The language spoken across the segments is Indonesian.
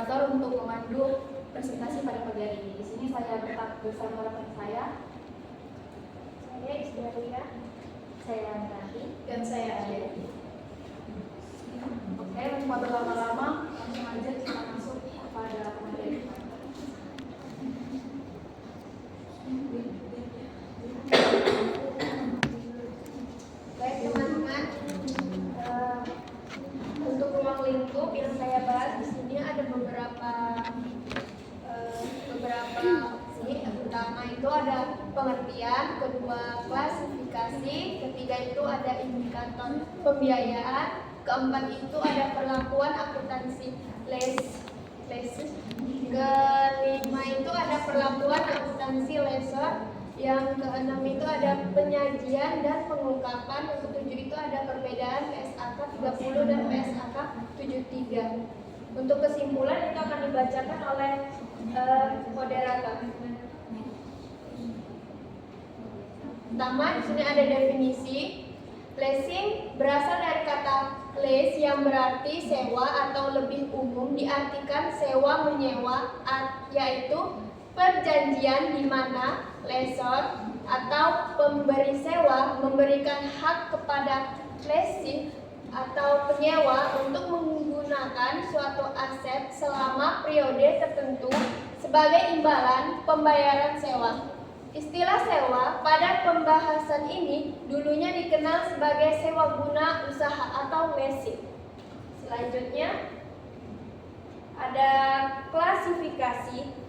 moderator untuk memandu presentasi pada pagi hari ini. Di sini saya bersama rekan saya Isdaria, saya Nanti, dan saya Ade. Oke, tanpa berlama-lama, langsung aja kita masuk pada materi. Baik teman-teman, untuk ruang lingkup yang saya bahas di sini ada beberapa sih. Pertama itu ada pengertian, kedua klasifikasi, ketiga itu ada indikator pembiayaan, keempat itu ada perlakuan akuntansi leses, kelima itu ada perlakuan akuntansi lesor, yang keenam itu ada penyajian dan pengungkapan, yang ketujuh itu ada perbedaan PSAK 30 dan PSAK 73. Untuk kesimpulan itu akan dibacakan oleh moderator. Pertama, di sini ada definisi. Leasing berasal dari kata lease yang berarti sewa atau lebih umum diartikan sewa menyewa, yaitu perjanjian di mana lessor atau pemberi sewa memberikan hak kepada leasing atau penyewa untuk menggunakan suatu aset selama periode tertentu sebagai imbalan pembayaran sewa. Istilah sewa pada pembahasan ini dulunya dikenal sebagai sewa guna usaha atau leasing. Selanjutnya ada klasifikasi.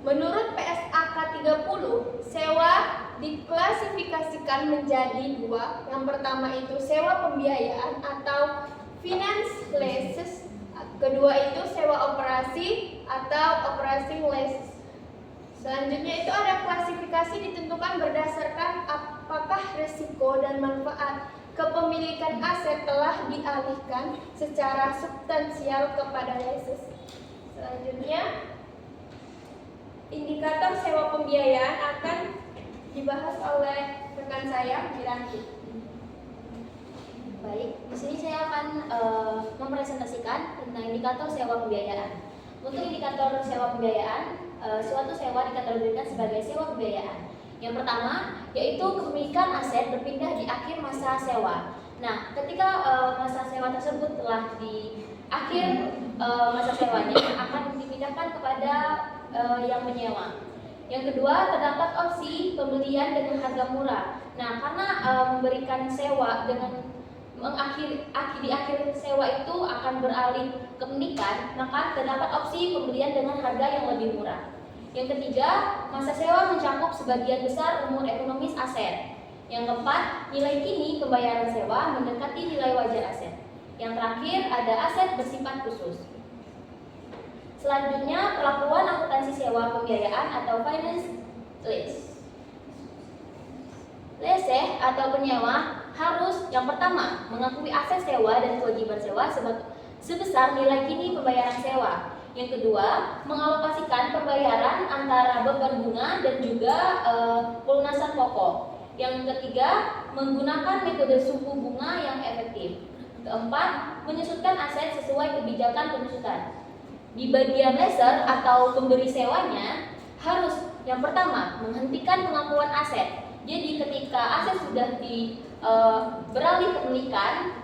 Menurut PSAK 30, sewa diklasifikasikan menjadi dua. Yang pertama itu sewa pembiayaan atau finance leases. Kedua itu sewa operasi atau operating leases. Selanjutnya itu ada klasifikasi ditentukan berdasarkan apakah risiko dan manfaat kepemilikan aset telah dialihkan secara substansial kepada leases. Selanjutnya indikator sewa pembiayaan akan dibahas oleh rekan saya, Miranti. Baik, di sini saya akan mempresentasikan tentang indikator sewa pembiayaan. Untuk indikator sewa pembiayaan, suatu sewa dikategorikan sebagai sewa pembiayaan. Yang pertama, yaitu kepemilikan aset berpindah di akhir masa sewa. Nah, ketika masa sewa tersebut telah di akhir masa sewanya akan dipindahkan kepada yang menyewa. Yang kedua, terdapat opsi pembelian dengan harga murah. Nah, karena memberikan sewa dengan di akhir sewa itu akan beralih kepemilikan, maka terdapat opsi pembelian dengan harga yang lebih murah. Yang ketiga, masa sewa mencakup sebagian besar umur ekonomis aset. Yang keempat, nilai kini pembayaran sewa mendekati nilai wajar aset. Yang terakhir, ada aset bersifat khusus. Selanjutnya, perlakuan akuntansi sewa pembiayaan atau finance lease. Lease atau penyewa harus yang pertama mengakui aset sewa dan kewajiban sewa sebesar nilai kini pembayaran sewa. Yang kedua, mengalokasikan pembayaran antara beban bunga dan juga pelunasan pokok. Yang ketiga, menggunakan metode suku bunga yang efektif. Keempat, menyusutkan aset sesuai kebijakan penyusutan. Di bagian lessor atau pemberi sewanya harus yang pertama menghentikan pengakuan aset. Jadi ketika aset sudah beralih kepemilikan,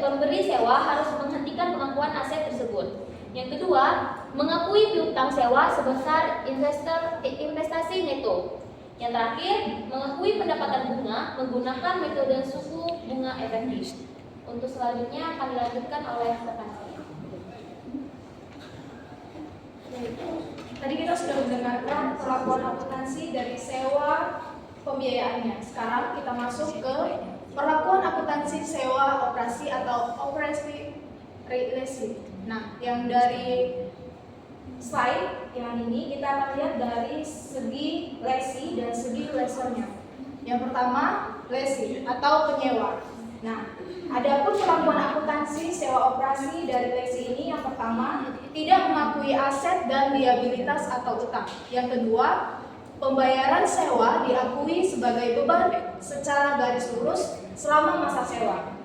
pemberi sewa harus menghentikan pengakuan aset tersebut. Yang kedua, mengakui piutang sewa sebesar investasi neto. Yang terakhir, mengakui pendapatan bunga menggunakan metode suku bunga efektif. Untuk selanjutnya akan dilanjutkan oleh rekan saya. Tadi kita sudah mendengarkan perlakuan akuntansi dari sewa pembiayaannya. Sekarang kita masuk ke perlakuan akuntansi sewa operasi atau operasi leasing. Nah, yang dari slide yang ini kita akan lihat dari segi lessee dan segi lessornya. Yang pertama, lessee atau penyewa. Nah, adapun perlakuan akuntansi sewa operasi dari lessee ini yang pertama, tidak mengakui aset dan liabilitas atau utang. Yang kedua, pembayaran sewa diakui sebagai beban secara garis lurus selama masa sewa.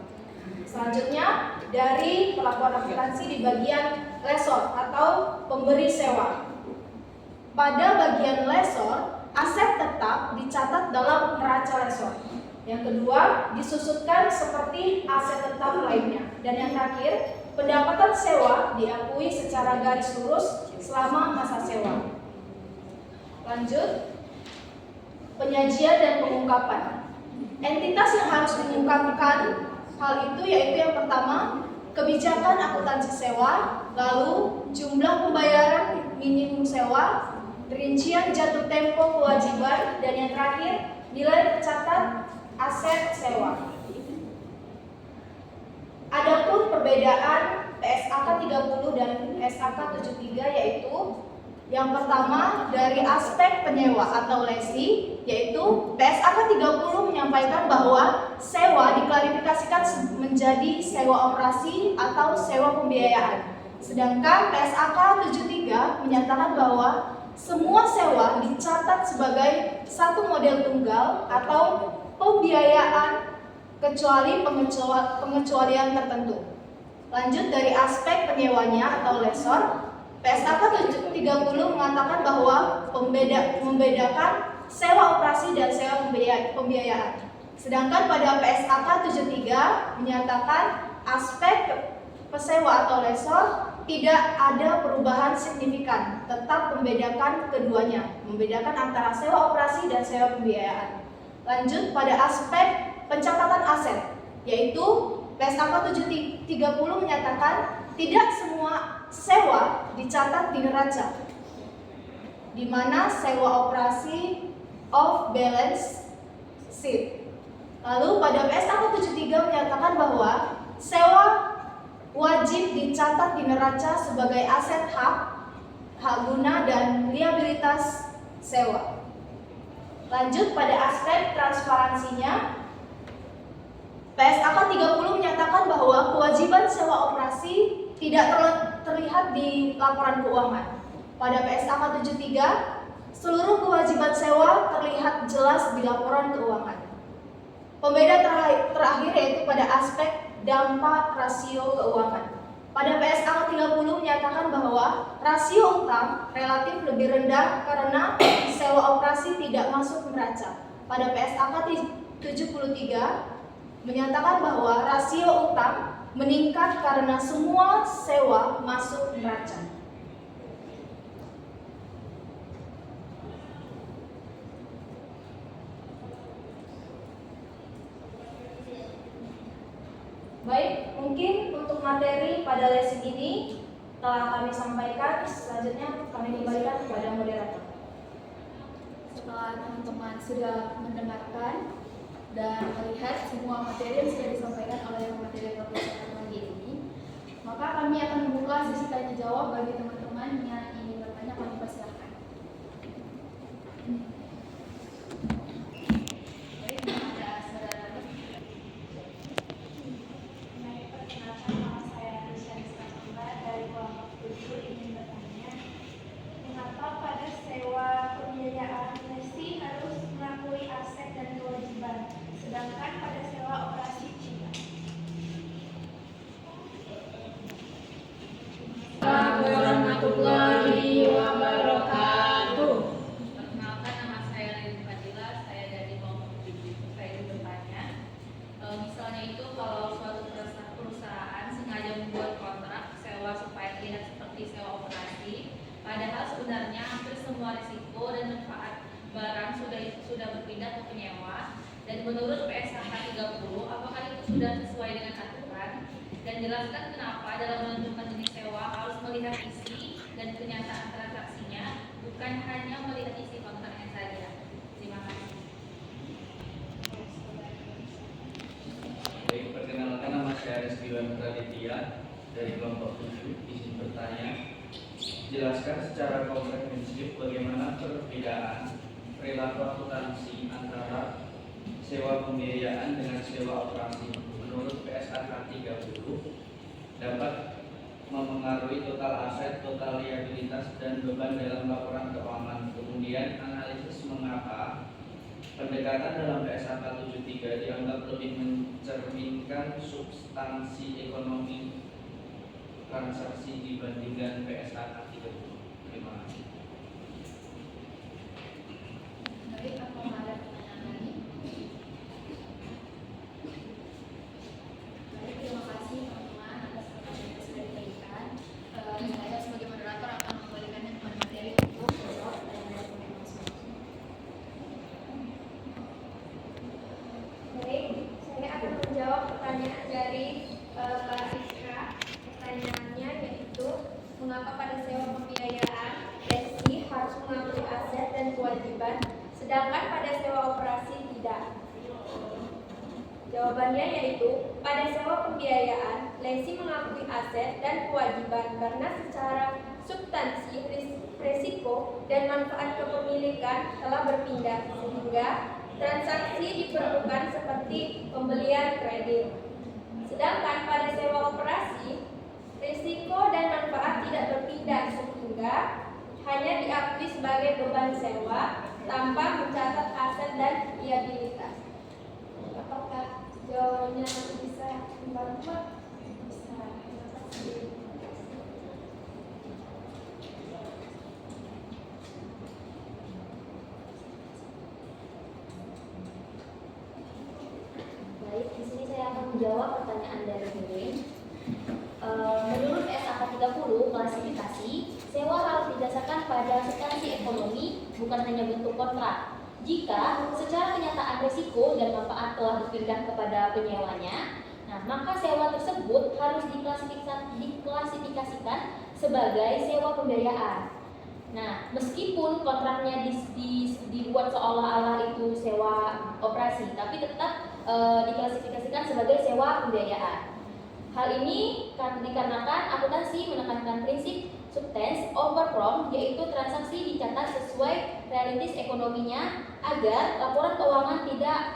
Selanjutnya, dari perlakuan akuntansi di bagian lesor atau pemberi sewa. Pada bagian lesor, aset tetap dicatat dalam neraca lesor. Yang kedua, disusutkan seperti aset tetap lainnya. Dan yang terakhir, pendapatan sewa diakui secara garis lurus selama masa sewa. Lanjut, penyajian dan pengungkapan. Entitas yang harus mengungkapkan hal itu yaitu yang pertama, kebijakan akuntansi sewa, lalu jumlah pembayaran minimum sewa, rincian jatuh tempo kewajiban, dan yang terakhir, nilai tercatat aset sewa. Adapun perbedaan PSAK 30 dan PSAK 73 yaitu yang pertama dari aspek penyewa atau lesi, yaitu PSAK 30 menyampaikan bahwa sewa diklarifikasikan menjadi sewa operasi atau sewa pembiayaan. Sedangkan PSAK 73 menyatakan bahwa semua sewa dicatat sebagai satu model tunggal atau pembiayaan kecuali pengecualian tertentu. Lanjut dari aspek penyewanya atau lesor, PSAK 30 mengatakan bahwa membedakan sewa operasi dan sewa pembiayaan. Sedangkan pada PSAK 73 menyatakan aspek pesewa atau lesor tidak ada perubahan signifikan, tetap membedakan keduanya, membedakan antara sewa operasi dan sewa pembiayaan. Lanjut pada aspek pencatatan aset, yaitu PSAK 30 menyatakan tidak semua sewa dicatat di neraca, di mana sewa operasi off balance sheet. Lalu pada PSAK 73 menyatakan bahwa sewa wajib dicatat di neraca sebagai aset hak guna dan liabilitas sewa. Lanjut pada aspek transparansinya, PSAK 30 menyatakan bahwa kewajiban sewa operasi tidak terlihat di laporan keuangan. Pada PSAK 73, seluruh kewajiban sewa terlihat jelas di laporan keuangan. Pembeda terakhir yaitu pada aspek dampak rasio keuangan. Pada PSAK 30 menyatakan bahwa rasio utang relatif lebih rendah karena sewa operasi tidak masuk neraca. Pada PSAK 73 menyatakan bahwa rasio utang meningkat karena semua sewa masuk neraca. Baik, mungkin untuk materi pada lesson ini telah kami sampaikan. Selanjutnya kami kembalikan kepada moderator. Setelah teman-teman sudah mendengarkan dan melihat semua materi yang sudah disampaikan oleh materi Profesor pagi ini, maka kami akan membuka sesi tanya jawab bagi teman-teman yang ingin bertanya. Kami persilahkan. Baik, ada saudara. Perkenalkan, nama saya Rizka dari kelompok 7 ingin bertanya, mengapa pada sewa pembiayaan mesti harus mengakui aset dan kewajiban, sedangkan pada sewa operasi tidak? Warahmatullahi wabarakatuh. Perkenalkan, nama saya Lili Fadila, saya dari kelompok 7. Saya ingin bertanya, misalnya itu kalau suatu perusahaan sengaja membuat kontrak sewa supaya terlihat seperti sewa operasi, padahal sebenarnya hampir semua risiko dan manfaat barang sudah berpindah ke penyewa. Dan menurut PSAK 30, apakah itu sudah sesuai dengan aturan? Dan jelaskan kenapa dalam menentukan jenis sewa harus melihat isi dan kenyataan transaksinya, bukan hanya melihat isi kontraknya saja. Terima kasih. Baik, perkenalkan, nama saya Rizkywan Praditya dari kelompok 7. Izin bertanya, jelaskan secara komprehensif bagaimana perbedaan perilaku akuntansi antara sewa pembiayaan dengan sewa operasi. Menurut PSAK 30 dapat mempengaruhi total aset, total liabilitas, dan beban dalam laporan keuangan. Kemudian analisis mengapa pendekatan dalam PSAK 73 dianggap lebih mencerminkan substansi ekonomi transaksi dibandingkan PSAK 30? Terima kasih. Baik, apakah ada pertanyaan lagi? Baik, terima kasih teman-teman atas pertanyaan yang sudah diberikan. Saya sebagai moderator akan mengembalikannya kepada materi untuk jawab pertanyaan dari masing-masing. Baik, saya akan menjawab pertanyaan dari Mbak Rizka. Pertanyaannya yaitu, mengapa pada sewa pembiayaan lesi harus mengakui aset dan kewajiban, sedangkan pada sewa operasi tidak? Jawabannya yaitu, pada sewa pembiayaan, lesi mengakui aset dan kewajiban karena secara substansi, risiko, dan manfaat kepemilikan telah berpindah, sehingga transaksi diperlukan seperti pembelian kredit. Sedangkan pada sewa operasi, risiko dan manfaat tidak berpindah, sehingga hanya diakui sebagai beban sewa tanpa mencatat aset dan liabilitas. Apakah jawabannya bisa membantu? Bisa. Terima kasih. Baik, di sini saya akan menjawab pertanyaan dari Mirin. Menurut PSAK 30 klasifikasi, sewa harus didasarkan pada substansi ekonomi, bukan hanya bentuk kontrak. Jika secara kenyataan risiko dan manfaat telah berpindah kepada penyewanya, maka sewa tersebut harus diklasifikasikan sebagai sewa pembiayaan. Meskipun kontraknya dibuat seolah-olah itu sewa operasi, tapi tetap diklasifikasikan sebagai sewa pembiayaan. Hal ini dikarenakan akuntansi menekankan prinsip substance over form, yaitu transaksi dicatat sesuai realitas ekonominya agar laporan keuangan tidak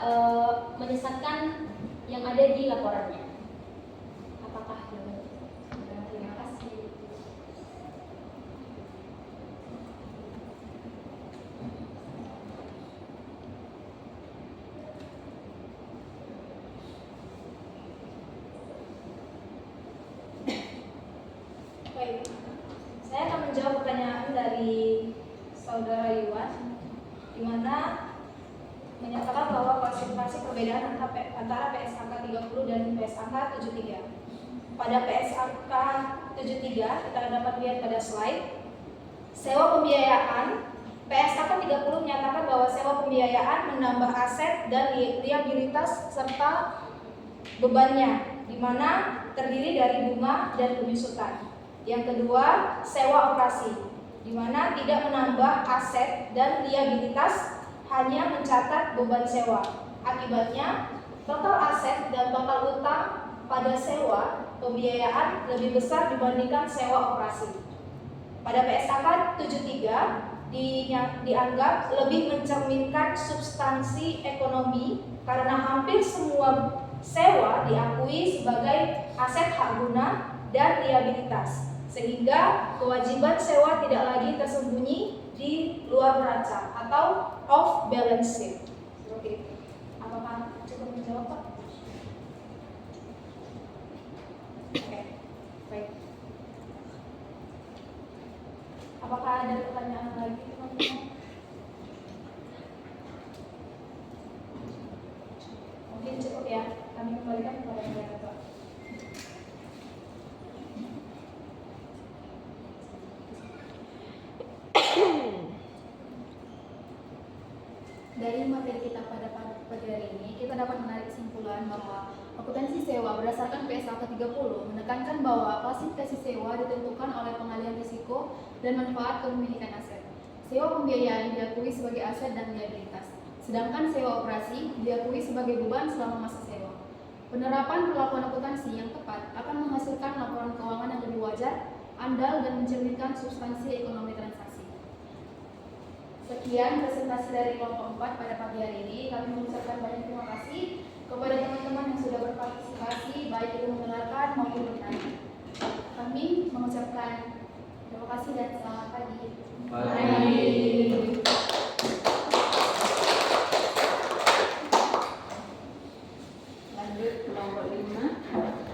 menyesatkan yang ada di laporannya. Apakah terima kasih. Baik, saya akan menjawab pertanyaan dari saudara Iwan, di mana menyatakan bahwa klasifikasi perbedaan antara PSAK 30 dan PSAK 73. Pada PSAK 73 kita dapat lihat pada slide sewa pembiayaan. PSAK 30 menyatakan bahwa sewa pembiayaan menambah aset dan liabilitas serta bebannya, di mana terdiri dari bunga dan penyusutan. Yang kedua, sewa operasi, di mana tidak menambah aset dan liabilitas, hanya mencatat beban sewa. Akibatnya, total aset dan total utang pada sewa pembiayaan lebih besar dibandingkan sewa operasi. Pada PSAK 73 dianggap lebih mencerminkan substansi ekonomi karena hampir semua sewa diakui sebagai aset hak guna dan liabilitas, sehingga kewajiban sewa tidak lagi tersembunyi di luar neraca atau off balance sheet. Seperti itu. Apakah cukup menjawab, Pak? Oke, baik. Apakah ada pertanyaan lagi, teman-teman? Mungkin cukup ya. Kami kembalikan kepada moderator. Dari materi kita pada pagi hari ini, kita dapat menarik kesimpulan bahwa akuntansi sewa berdasarkan PSAK 30 menekankan bahwa klasifikasi sewa ditentukan oleh pengalihan risiko dan manfaat kepemilikan aset. Sewa pembiayaan diakui sebagai aset dan liabilitas, sedangkan sewa operasi diakui sebagai beban selama masa sewa. Penerapan perlakuan akuntansi yang tepat akan menghasilkan laporan keuangan yang lebih wajar, andal, dan mencerminkan substansi ekonomi transaksi. Sekian presentasi dari kelompok 4 pada pagi hari ini. Kami mengucapkan banyak terima kasih kepada teman-teman yang sudah berpartisipasi, baik itu mendengarkan maupun bertanya. Kami mengucapkan terima kasih dan selamat pagi. Lanjut kelompok 5.